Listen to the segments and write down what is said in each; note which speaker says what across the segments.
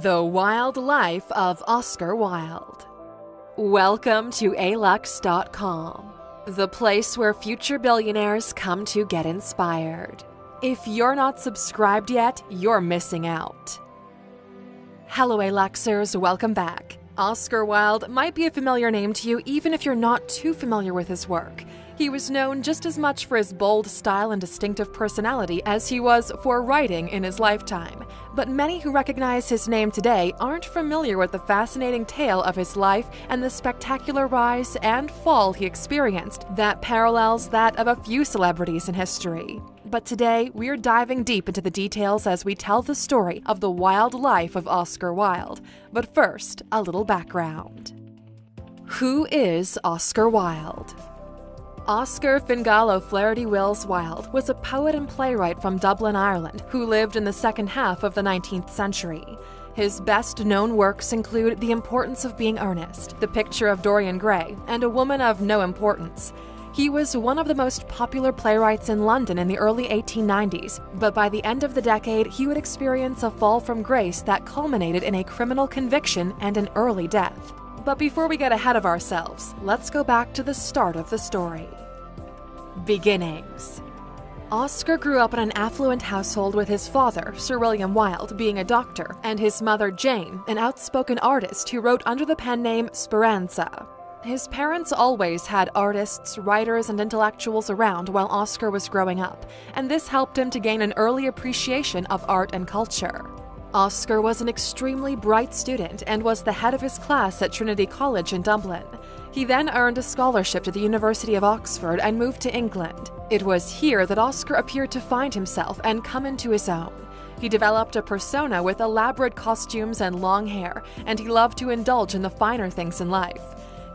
Speaker 1: The Wild Life of Oscar Wilde. Welcome to alux.com, the place where future billionaires come to get inspired. If you're not subscribed yet, you're missing out. Hello Aluxers, welcome back. Oscar Wilde might be a familiar name to you even if you're not too familiar with his work. He was known just as much for his bold style and distinctive personality as he was for writing in his lifetime. But many who recognize his name today aren't familiar with the fascinating tale of his life and the spectacular rise and fall he experienced that parallels that of a few celebrities in history. But today, we're diving deep into the details as we tell the story of the wild life of Oscar Wilde. But first, a little background. Who is Oscar Wilde? Oscar Fingallo Flaherty Wills Wilde was a poet and playwright from Dublin, Ireland, who lived in the second half of the 19th century. His best-known works include The Importance of Being Earnest, The Picture of Dorian Gray, and A Woman of No Importance. He was one of the most popular playwrights in London in the early 1890s, but by the end of the decade, he would experience a fall from grace that culminated in a criminal conviction and an early death. But before we get ahead of ourselves, let's go back to the start of the story. Beginnings. Oscar grew up in an affluent household with his father, Sir William Wilde, being a doctor, and his mother, Jane, an outspoken artist who wrote under the pen name Speranza. His parents always had artists, writers, and intellectuals around while Oscar was growing up, and this helped him to gain an early appreciation of art and culture. Oscar was an extremely bright student and was the head of his class at Trinity College in Dublin. He then earned a scholarship to the University of Oxford and moved to England. It was here that Oscar appeared to find himself and come into his own. He developed a persona with elaborate costumes and long hair, and he loved to indulge in the finer things in life.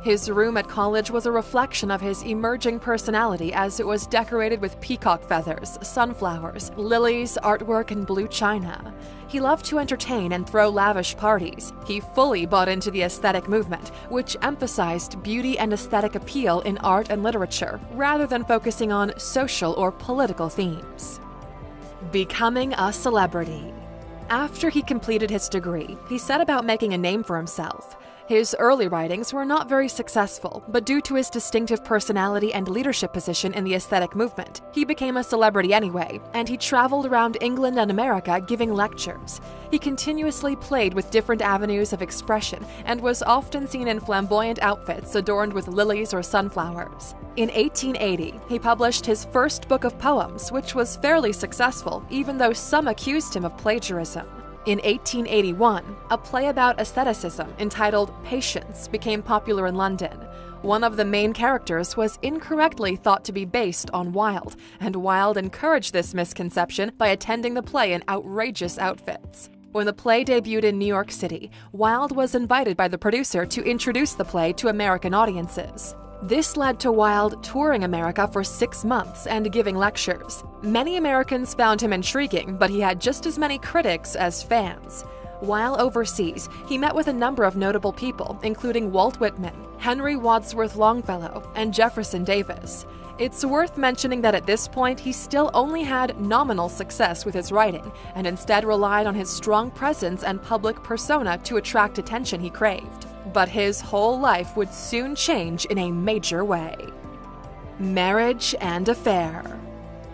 Speaker 1: His room at college was a reflection of his emerging personality as it was decorated with peacock feathers, sunflowers, lilies, artwork, and blue china. He loved to entertain and throw lavish parties. He fully bought into the aesthetic movement, which emphasized beauty and aesthetic appeal in art and literature, rather than focusing on social or political themes. Becoming a celebrity. After he completed his degree, he set about making a name for himself. His early writings were not very successful, but due to his distinctive personality and leadership position in the aesthetic movement, he became a celebrity anyway, and he traveled around England and America giving lectures. He continuously played with different avenues of expression and was often seen in flamboyant outfits adorned with lilies or sunflowers. In 1880, he published his first book of poems, which was fairly successful, even though some accused him of plagiarism. In 1881, a play about aestheticism entitled Patience became popular in London. One of the main characters was incorrectly thought to be based on Wilde, and Wilde encouraged this misconception by attending the play in outrageous outfits. When the play debuted in New York City, Wilde was invited by the producer to introduce the play to American audiences. This led to Wilde touring America for 6 months and giving lectures. Many Americans found him intriguing, but he had just as many critics as fans. While overseas, he met with a number of notable people, including Walt Whitman, Henry Wadsworth Longfellow, and Jefferson Davis. It's worth mentioning that at this point, he still only had nominal success with his writing, and instead relied on his strong presence and public persona to attract attention he craved. But his whole life would soon change in a major way. Marriage and affair.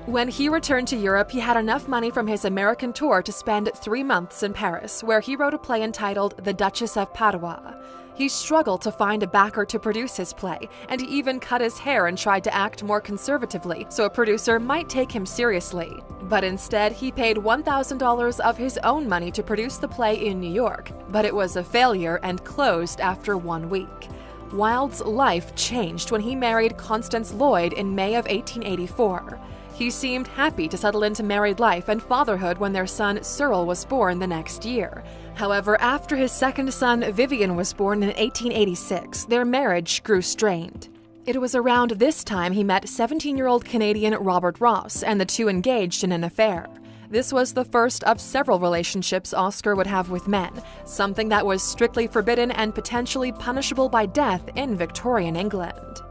Speaker 1: When he returned to Europe, he had enough money from his American tour to spend 3 months in Paris, where he wrote a play entitled The Duchess of Padua. He struggled to find a backer to produce his play, and he even cut his hair and tried to act more conservatively so a producer might take him seriously. But instead, he paid $1,000 of his own money to produce the play in New York, but it was a failure and closed after 1 week. Wilde's life changed when he married Constance Lloyd in May of 1884. He seemed happy to settle into married life and fatherhood when their son Cyril was born the next year. However, after his second son Vivian was born in 1886, their marriage grew strained. It was around this time he met 17-year-old Canadian Robert Ross, and the two engaged in an affair. This was the first of several relationships Oscar would have with men, something that was strictly forbidden and potentially punishable by death in Victorian England.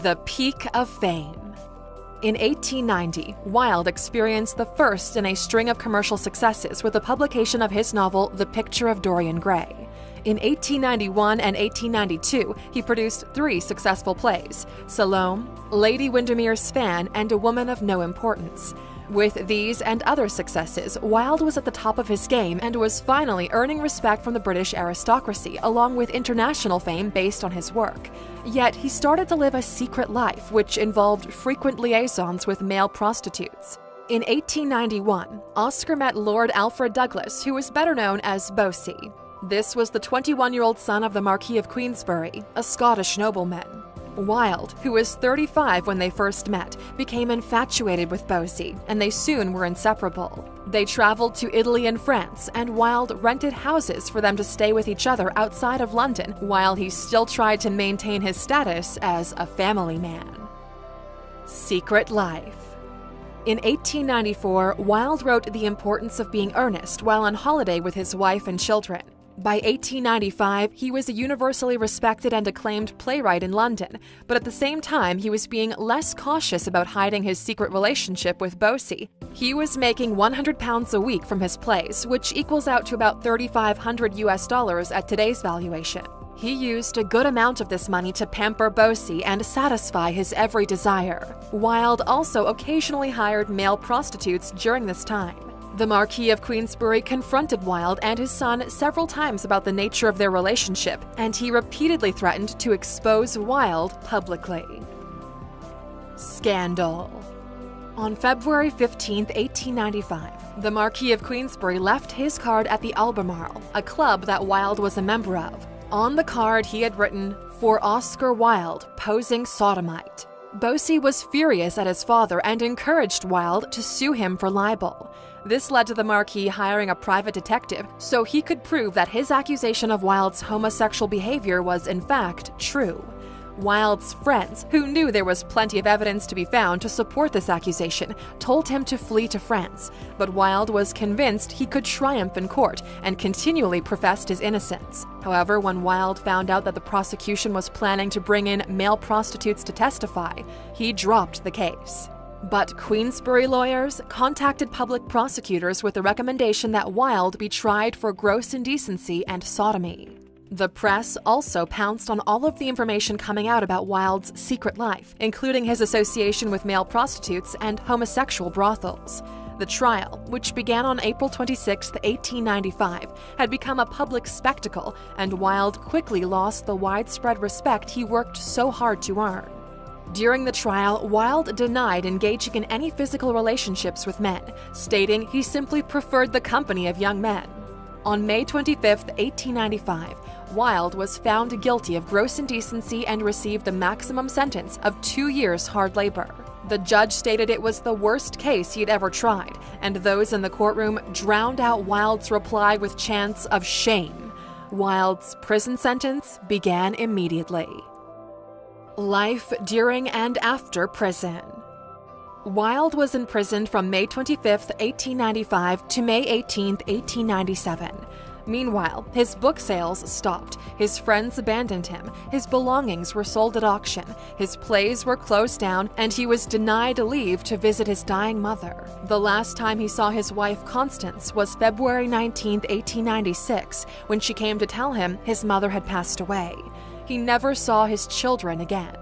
Speaker 1: The peak of fame. In 1890, Wilde experienced the first in a string of commercial successes with the publication of his novel The Picture of Dorian Gray. In 1891 and 1892, he produced 3 successful plays: Salome, Lady Windermere's Fan, and A Woman of No Importance. With these and other successes, Wilde was at the top of his game and was finally earning respect from the British aristocracy, along with international fame based on his work. Yet he started to live a secret life, which involved frequent liaisons with male prostitutes. In 1891, Oscar met Lord Alfred Douglas, who was better known as Bosie. This was the 21-year-old son of the Marquis of Queensberry, a Scottish nobleman. Wilde, who was 35 when they first met, became infatuated with Bosie, and they soon were inseparable. They traveled to Italy and France, and Wilde rented houses for them to stay with each other outside of London, while he still tried to maintain his status as a family man. Secret life. In 1894, Wilde wrote The Importance of Being Earnest while on holiday with his wife and children. By 1895, he was a universally respected and acclaimed playwright in London, but at the same time, he was being less cautious about hiding his secret relationship with Bosie. He was making £100 a week from his plays, which equals out to about $3,500 at today's valuation. He used a good amount of this money to pamper Bosie and satisfy his every desire. Wilde also occasionally hired male prostitutes during this time. The Marquis of Queensberry confronted Wilde and his son several times about the nature of their relationship, and he repeatedly threatened to expose Wilde publicly. Scandal. On February 15, 1895, the Marquis of Queensberry left his card at the Albemarle, a club that Wilde was a member of. On the card, he had written, "For Oscar Wilde, posing sodomite." Bosie was furious at his father and encouraged Wilde to sue him for libel. This led to the Marquis hiring a private detective so he could prove that his accusation of Wilde's homosexual behavior was in fact true. Wilde's friends, who knew there was plenty of evidence to be found to support this accusation, told him to flee to France, but Wilde was convinced he could triumph in court and continually professed his innocence. However, when Wilde found out that the prosecution was planning to bring in male prostitutes to testify, he dropped the case. But Queensberry lawyers contacted public prosecutors with the recommendation that Wilde be tried for gross indecency and sodomy. The press also pounced on all of the information coming out about Wilde's secret life, including his association with male prostitutes and homosexual brothels. The trial, which began on April 26, 1895, had become a public spectacle, and Wilde quickly lost the widespread respect he worked so hard to earn. During the trial, Wilde denied engaging in any physical relationships with men, stating he simply preferred the company of young men. On May 25, 1895, Wilde was found guilty of gross indecency and received the maximum sentence of 2 years hard labor. The judge stated it was the worst case he had ever tried, and those in the courtroom drowned out Wilde's reply with chants of shame. Wilde's prison sentence began immediately. Life during and after prison. Wilde was imprisoned from May 25, 1895 to May 18, 1897. Meanwhile, his book sales stopped, his friends abandoned him, his belongings were sold at auction, his plays were closed down, and he was denied leave to visit his dying mother. The last time he saw his wife Constance was February 19, 1896, when she came to tell him his mother had passed away. He never saw his children again.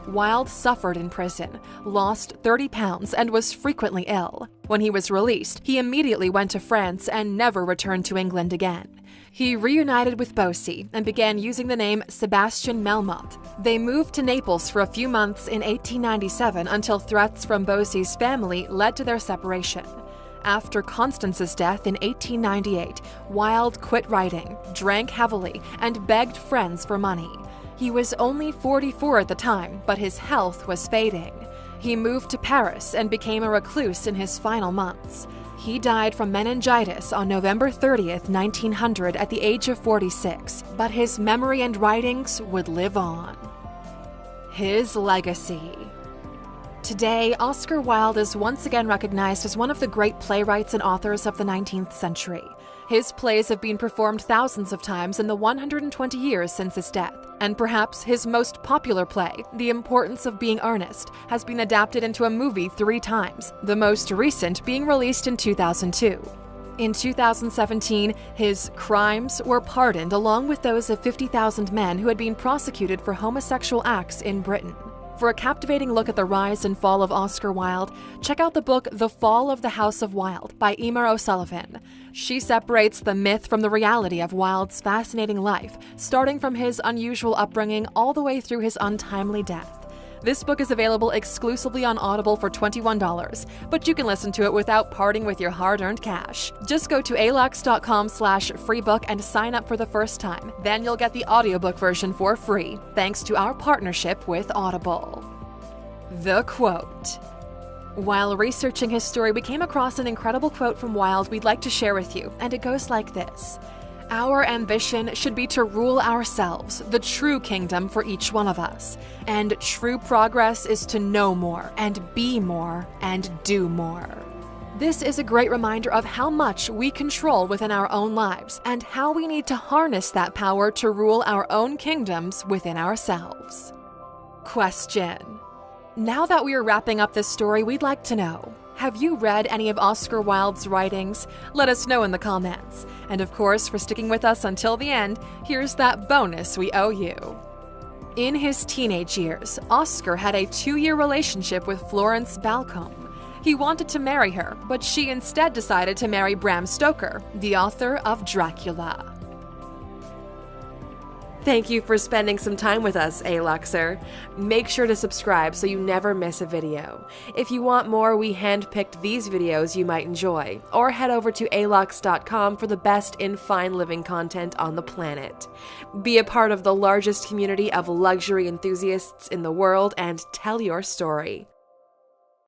Speaker 1: Wilde suffered in prison, lost 30 pounds, and was frequently ill. When he was released, he immediately went to France and never returned to England again. He reunited with Bosie and began using the name Sebastian Melmoth. They moved to Naples for a few months in 1897 until threats from Bosie's family led to their separation. After Constance's death in 1898, Wilde quit writing, drank heavily, and begged friends for money. He was only 44 at the time, but his health was fading. He moved to Paris and became a recluse in his final months. He died from meningitis on November 30th, 1900 at the age of 46, but his memory and writings would live on. His legacy. Today, Oscar Wilde is once again recognized as one of the great playwrights and authors of the 19th century. His plays have been performed thousands of times in the 120 years since his death, and perhaps his most popular play, The Importance of Being Earnest, has been adapted into a movie 3 times, the most recent being released in 2002. In 2017, his crimes were pardoned along with those of 50,000 men who had been prosecuted for homosexual acts in Britain. For a captivating look at the rise and fall of Oscar Wilde, check out the book The Fall of the House of Wilde by Emer O'Sullivan. She separates the myth from the reality of Wilde's fascinating life, starting from his unusual upbringing all the way through his untimely death. This book is available exclusively on Audible for $21, but you can listen to it without parting with your hard-earned cash. Just go to alux.com/freebook and sign up for the first time. Then you'll get the audiobook version for free, thanks to our partnership with Audible. The quote. While researching his story, we came across an incredible quote from Wilde we'd like to share with you, and it goes like this. Our ambition should be to rule ourselves, the true kingdom for each one of us. And true progress is to know more, and be more, and do more. This is a great reminder of how much we control within our own lives, and how we need to harness that power to rule our own kingdoms within ourselves. Question. Now that we are wrapping up this story, we'd like to know, have you read any of Oscar Wilde's writings? Let us know in the comments. And of course, for sticking with us until the end, here's that bonus we owe you. In his teenage years, Oscar had a 2-year relationship with Florence Balcombe. He wanted to marry her, but she instead decided to marry Bram Stoker, the author of Dracula. Thank you for spending some time with us, Aluxer. Make sure to subscribe so you never miss a video. If you want more, we handpicked these videos you might enjoy, or head over to alux.com for the best in fine living content on the planet. Be a part of the largest community of luxury enthusiasts in the world and tell your story.